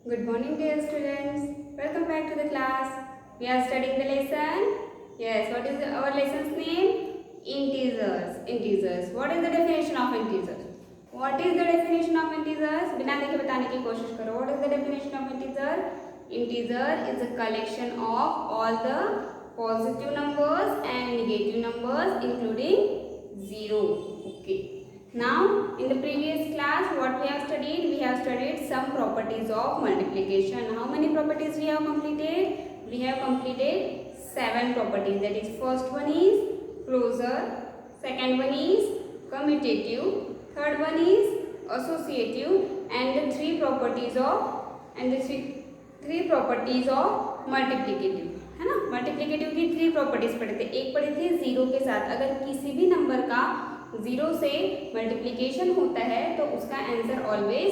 Good morning, dear students. Welcome back to the class. We are studying the lesson. Yes, what is our lesson's name? Integers. Integers. What is the definition of integers? What is the definition of integers? बिना देखे बताने की कोशिश करो. What is the definition of integer? Integer is a collection of all the positive numbers and negative numbers, including zero. Okay. Now, in the previous class, what we have studied? We have studied some properties of multiplication. How many properties we have completed? We have completed 7 properties. That is, first one is closure, second one is commutative, third one is associative, and the three properties of multiplicative. है ना, multiplicative की 3 properties पढ़े थे. एक पढ़ी थी zero के साथ. अगर किसी भी नंबर का जीरो से मल्टीप्लिकेशन होता है तो उसका आंसर ऑलवेज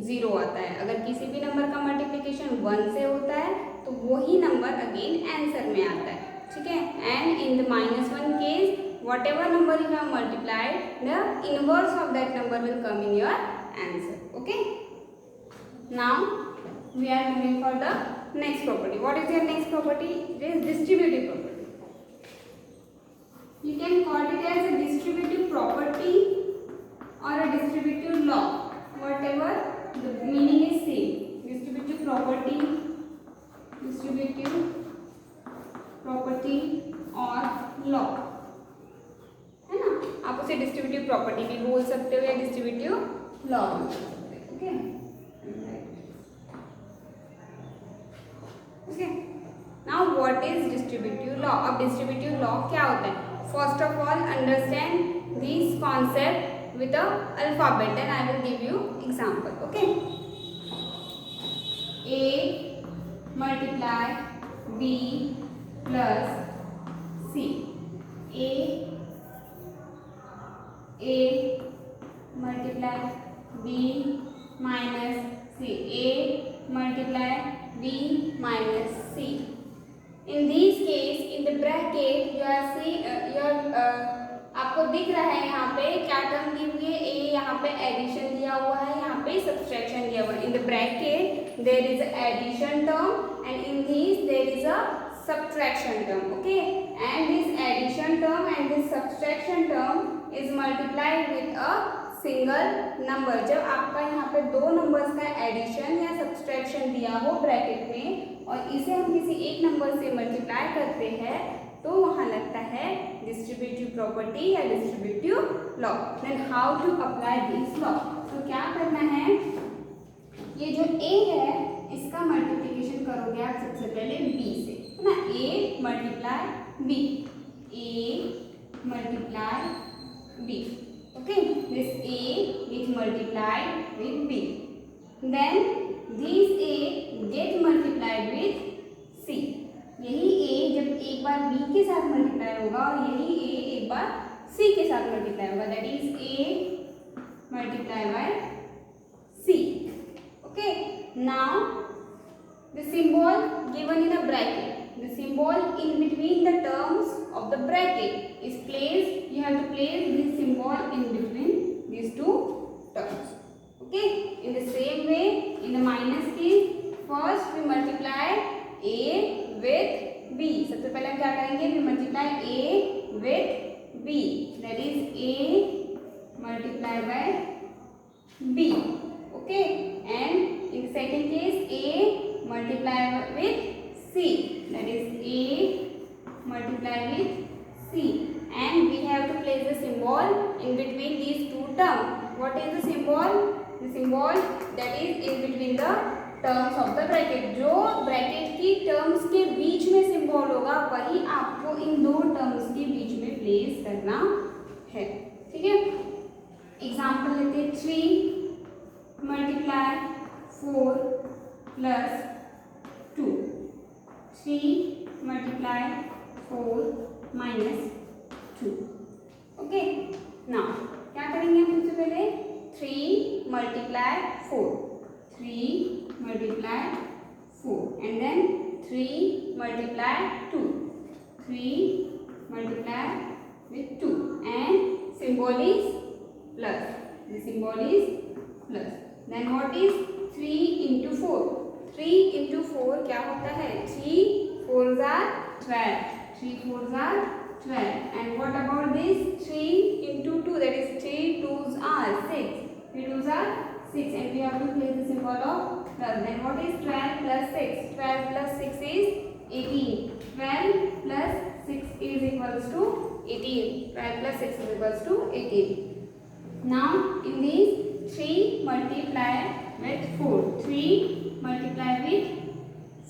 जीरो आता है. अगर किसी भी नंबर का मल्टीप्लिकेशन 1 से होता है तो वही नंबर अगेन आंसर में आता है. ठीक है. And in the -1 case whatever number you have multiplied, the inverse of that number will come in your answer. Okay. Now we are moving for the next property. What is your next property? It is distributive property. You can call it as a distributive property or a distributive law, whatever the meaning is same. Distributive property or law, है ना. आप उसे distributive property भी बोल सकते हो या distributive law बोल सकते हो. Okay. Okay. Now what is distributive law? अब डिस्ट्रीब्यूटिव लॉ क्या होता है? First of all, understand this concept with a alphabet and I will give you example. Okay. A multiply B plus C. A multiply B minus C. A multiply B minus C. In this case, in the bracket, you are see आपको दिख रहा है यहाँ पे क्या term दी हुई है? ए यहाँ पे एडिशन दिया हुआ है, यहाँ पे सब्सट्रैक्शन दिया हुआ है. In the bracket there is addition term and in this there is a subtraction term. Okay. And this addition term and this subtraction term is multiplied with a single number. जब आपका यहाँ पे दो numbers का addition या subtraction दिया हो bracket में और इसे हम किसी एक नंबर से मल्टीप्लाई करते हैं तो वहाँ लगता है डिस्ट्रीब्यूटिव प्रॉपर्टी या distributive law. Then how to apply this law? तो क्या करना है, ये जो ए है इसका मल्टीप्लिकेशन करोगे आप सबसे पहले बी से, है ना. A multiply B, A multiply B. Okay, this A is multiplied with B. Then this A get multiplied with C. यही A जब एक बार B के साथ मल्टीप्लाई होगा और यही A एक बार C के साथ मल्टीप्लाई होगा. That is A multiplied by C. Okay. Now the symbol given in a bracket. The symbol in between the terms of the bracket is placed. You have to place this symbol in between these two terms. Okay. In the same way, in the minus case, first we multiply A with B. सबसे पहले हम क्या करेंगे? We multiply A with B. That is A multiplied by B. Okay. And in the second case, A multiplied with C. That is A multiplied with C. And we have to place the symbol in between these two terms. What is the symbol? The symbol that is in between the terms of the bracket. जो bracket की terms के बीच में symbol होगा वही आपको इन दो terms के बीच में प्लेस करना है. ठीक है. एग्जाम्पल लेते हैं. 3 multiply 4 plus 2. 3 multiply 4 minus 2. Okay. Now क्या करेंगे हम सबसे पहले? 3 multiply 4. 3 multiply 4 and then 3 multiply 2. 3 multiply with 2 and symbol is plus. The symbol is plus. Then what is 3 into 4? 3 into 4 क्या होता है? 3 4s are 12. 3 4s are 12. And what about this? 3 into 2, that is 3 2s are 6. 3 2s are 6, and we have to place the symbol of plus. Then what is 12 plus 6? 12 plus 6 is 18. 12 plus 6 is equals to 18. 12 plus 6 is equals to 18. Now in these 3 multiply with 4. 3 multiply with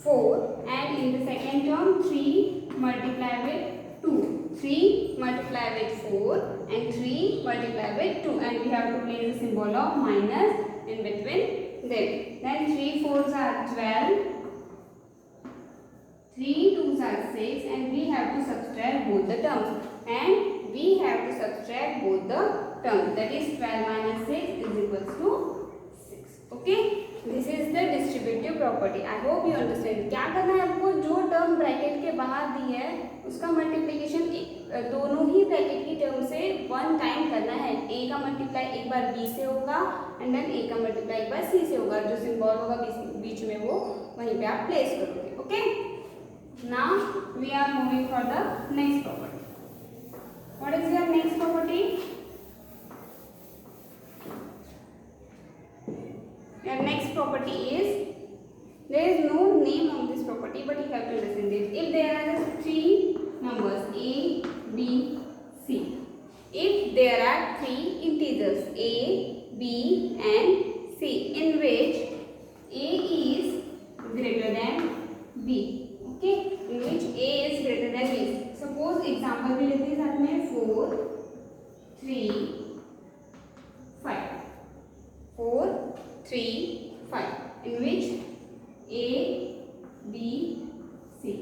4, and in the second term 3 multiply with 2. 3 multiply with 4 and 3 multiply with 2, and we have to place the symbol of minus in between them. Then 3 4s are 12. 3 2s are 6, and we have to subtract both the terms. And we have to subtract both the terms. That is 12 minus 6 is equals to 6. Okay. This is the distributive property. I hope you understand. क्या करना है आपको? जो term bracket के बाहर दी है उसका multiplication दोनों ही ब्रैकेट की टर्म से 1 टाइम करना है. a का मल्टीप्लाई एक बार b से होगा एंड देन a का मल्टीप्लाई एक बार c से होगा. जो सिंबल होगा बीच में वो वहीं पे आप प्लेस करोगे. Okay. Now we are moving for the next property. What is your next property? Your next property is, there is no name of this property, but you have to listen this. If there are 3 numbers a, b, c, if there are 3 integers a, b and c in which a is greater than b, okay, in which a is greater than b. Suppose example भी लेते हैं साथ में 4 3 5. 4 3 5, in which a, b, c,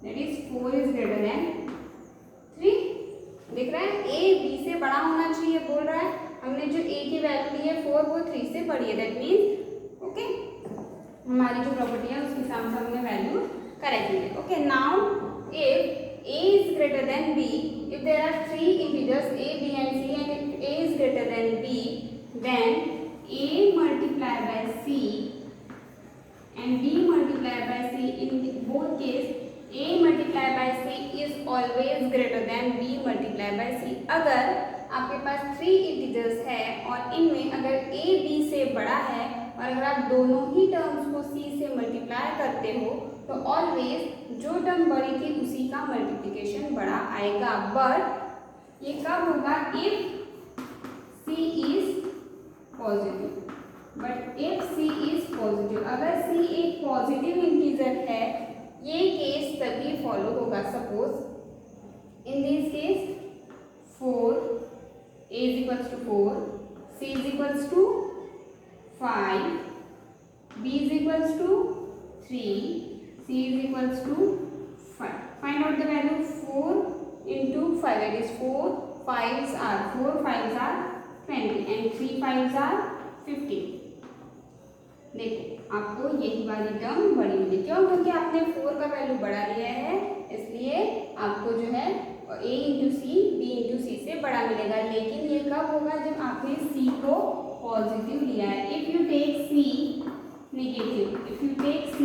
that is 4 is greater than 3. देख रहा है? a b से बड़ा होना चाहिए बोल रहा है. हमने जो a की वैल्यू ली है 4 वो 3 से बड़ी है. दैट मीन्स ओके, हमारी जो प्रॉपर्टी है उसके हिसाब से हमने वैल्यू करेक्ट ली है. Okay. Now if a is greater than b, if there are 3 integers a, b and c, and if a is greater than b, then a multiplied by c and b multiplied by c, in both case a multiplied by c is always greater than b multiplied by c. अगर आपके पास 3 integers है और इनमें अगर a b से बड़ा है और अगर आप दोनों ही टर्म्स को c से मल्टीप्लाई करते हो तो ऑलवेज जो टर्म बड़ी थी उसी का मल्टीप्लिकेशन बड़ा आएगा. बट ये कब होगा? If c is positive. But if c is positive, अगर c एक पॉजिटिव इंटीजर है ये केस तभी फॉलो होगा. Suppose in this case 4 a is equals to 4, c is equals to 5, b is equals to 3, c is equals to 5. Find out the value. 4 into 5, that is 4 5s are 20 and 3 5s are 50. देखो आपको यही वाली term बड़ी मिली. क्यों? क्योंकि आपने 4 का value बढ़ा लिया है, इसलिए आपको जो है a into C b into C से बड़ा मिलेगा. लेकिन ये कब होगा? जब आपने c को पॉजिटिव लिया है. If you take c negative, if you take c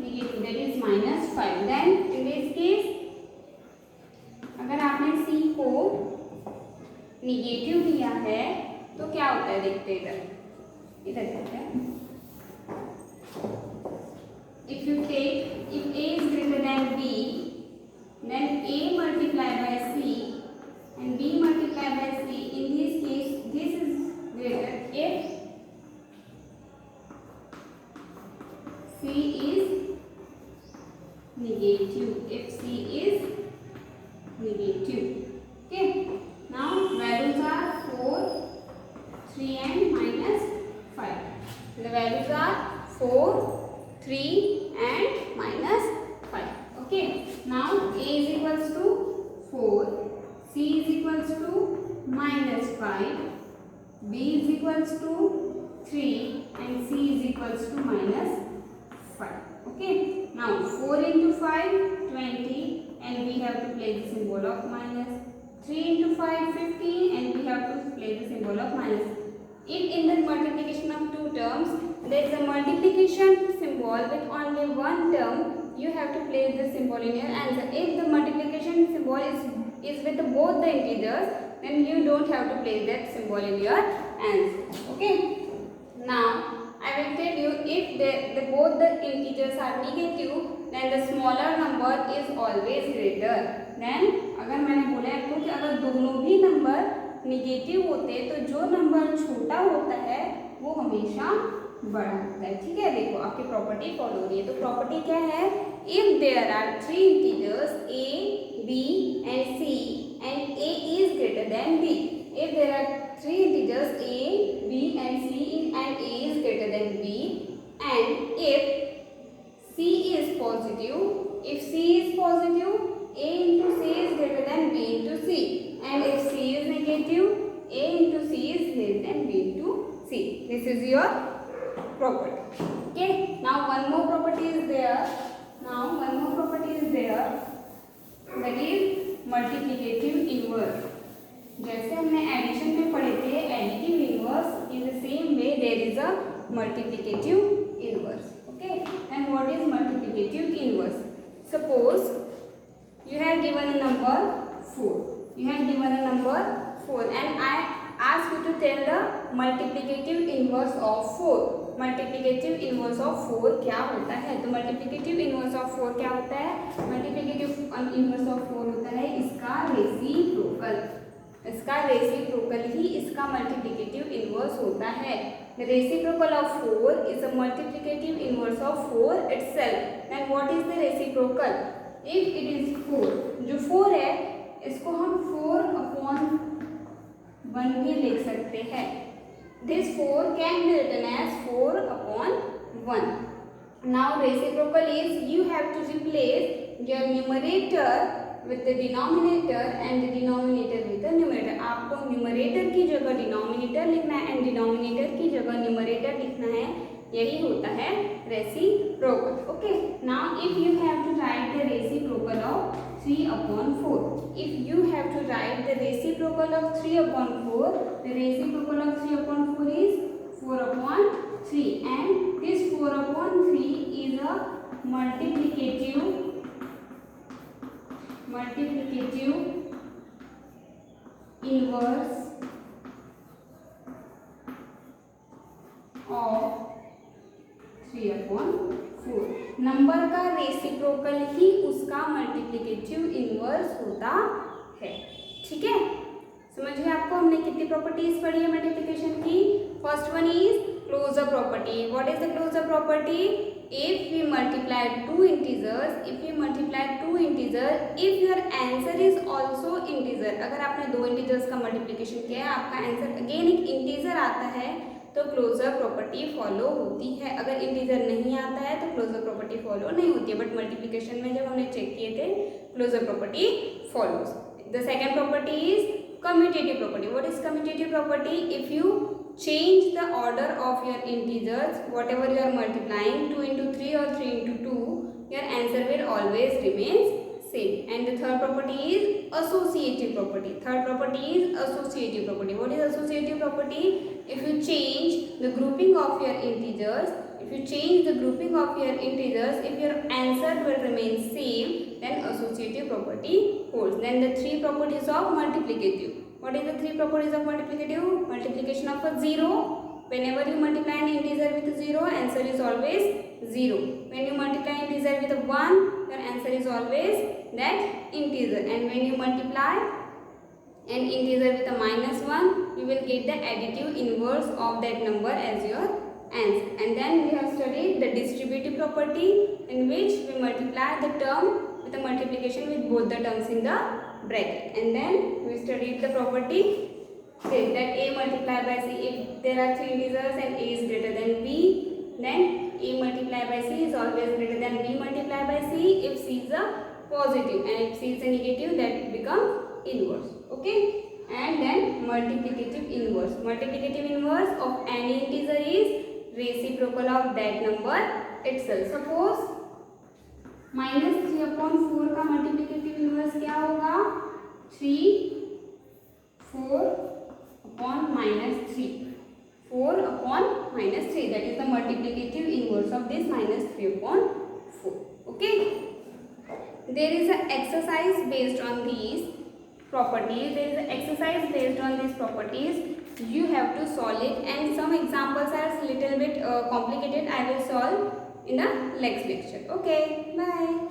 negative, that is -5, then in this case अगर आपने c को नेगेटिव लिया है तो क्या होता है? देखते हैं इधर देखते हैं. If you take, if a is greater than b, then a multiplied by c and b multiplied by c. In this case, this is greater if c is negative. If c is negative, okay. Now values are 4, 3 and -5. The values are 4, 3 and -5. Okay. Now a is equals to 4, c is equals to -5, b is equals to 3 and c is equals to -5. Okay. Now 4 into 5 20 and we have to place the symbol of minus. 3 into 5 15 and we have to place the symbol of minus. If in the multiplication of two terms there is a multiplication symbol symbol with only one term, you have to place the symbol in your answer. If the multiplication symbol is with both the integers, then you don't have to place that symbol in your answer. Okay. Now I will tell you, if both the integers are negative, then the smaller number is always greater. Then अगर मैंने बोला आपको कि अगर दोनों भी number negative होते हैं तो जो नंबर छोटा होता है वो हमेशा बड़ा होता है. ठीक है, देखो आपकी प्रॉपर्टी फॉलो हो रही है. तो प्रॉपर्टी क्या है? If there are three integers a, b and c and a is greater than b. If there are three integers a, b and c and a is greater than b, and if c is positive, a into c is greater than b into c, and if c is negative, a into c is greater than b into c. This is your property. Okay. Now one more property is there. That is multiplicative inverse. जैसे हमने addition में पढ़े थे additive inverse, in the same way there is a multiplicative inverse. Okay. And what is multiplicative inverse? Suppose you have given a number 4. And I ask you to tell the multiplicative inverse of 4. Multiplicative inverse of 4 क्या होता है? तो multiplicative inverse of 4 क्या होता है? Multiplicative inverse of 4 होता है इसका रेसिप्रोकल ही इसका multiplicative inverse होता है. The reciprocal of 4 is a multiplicative inverse of 4 itself. Then what is the reciprocal? If it is 4, जो 4 है इसको हम 4/1 भी लिख सकते हैं. This 4 can be written as 4/1. Now reciprocal is you have to replace your numerator with the denominator and the denominator with the numerator. आपको numerator की जगह denominator लिखना है and denominator की जगह numerator लिखना है. यही होता है reciprocal. Okay. Now if you have to write the reciprocal of 3/4, if you have to write the reciprocal of 3/4, the reciprocal of 3/4 is 4/3, and this 4/3 is a multiplicative inverse of 3/4. Number का reciprocal ही उसका multiplicative inverse होता है. ठीक है, समझ गए आपको हमने कितनी प्रॉपर्टीज पढ़ी है मल्टीप्लिकेशन की. First one is closure property. What is the closure property? If we multiply two integers, if your answer is also integer. अगर आपने दो इंटीजर्स का मल्टीप्लिकेशन किया है, आपका आंसर अगेन एक इंटीजर आता है, तो क्लोजर प्रॉपर्टी फॉलो होती है. अगर इंटीजर नहीं आता है तो क्लोजर प्रॉपर्टी फॉलो नहीं होती है. बट मल्टीप्लिकेशन में जब हमने चेक किए थे closure property follows. The second property is commutative property. What is commutative property? If you change the order of your integers, whatever you are multiplying, 2 into 3 or 3 into 2, your answer will always remains same. And the third property is associative property. What is associative property? If you change the grouping of your integers, if your answer will remain same, then associative property holds. Then the three properties of multiplicative. What is the three properties of multiplicative? Multiplication of a 0. Whenever you multiply an integer with 0, answer is always 0. When you multiply integer with 1, your answer is always that integer. And when you multiply an integer with a -1, you will get the additive inverse of that number as your answer. And then we have studied the distributive property, in which we multiply the term with the multiplication with both the terms in the bracket. And then we studied the property that a multiplied by c, if there are three integers and a is greater than b, then a multiplied by c is always greater than b multiplied by c if c is a positive, and if c is a negative, that becomes inverse. Okay. And then multiplicative inverse of any integer is reciprocal of that number itself. Suppose -3/4 का multiplicative inverse क्या होगा? 3 4/-3. 4 upon minus 3. That is the multiplicative inverse of this minus 3 upon 4. Okay. There is an exercise based on these properties. There is an exercise based on these properties. You have to solve it, and some examples are little bit complicated. I will solve in the next lecture. Okay. Bye.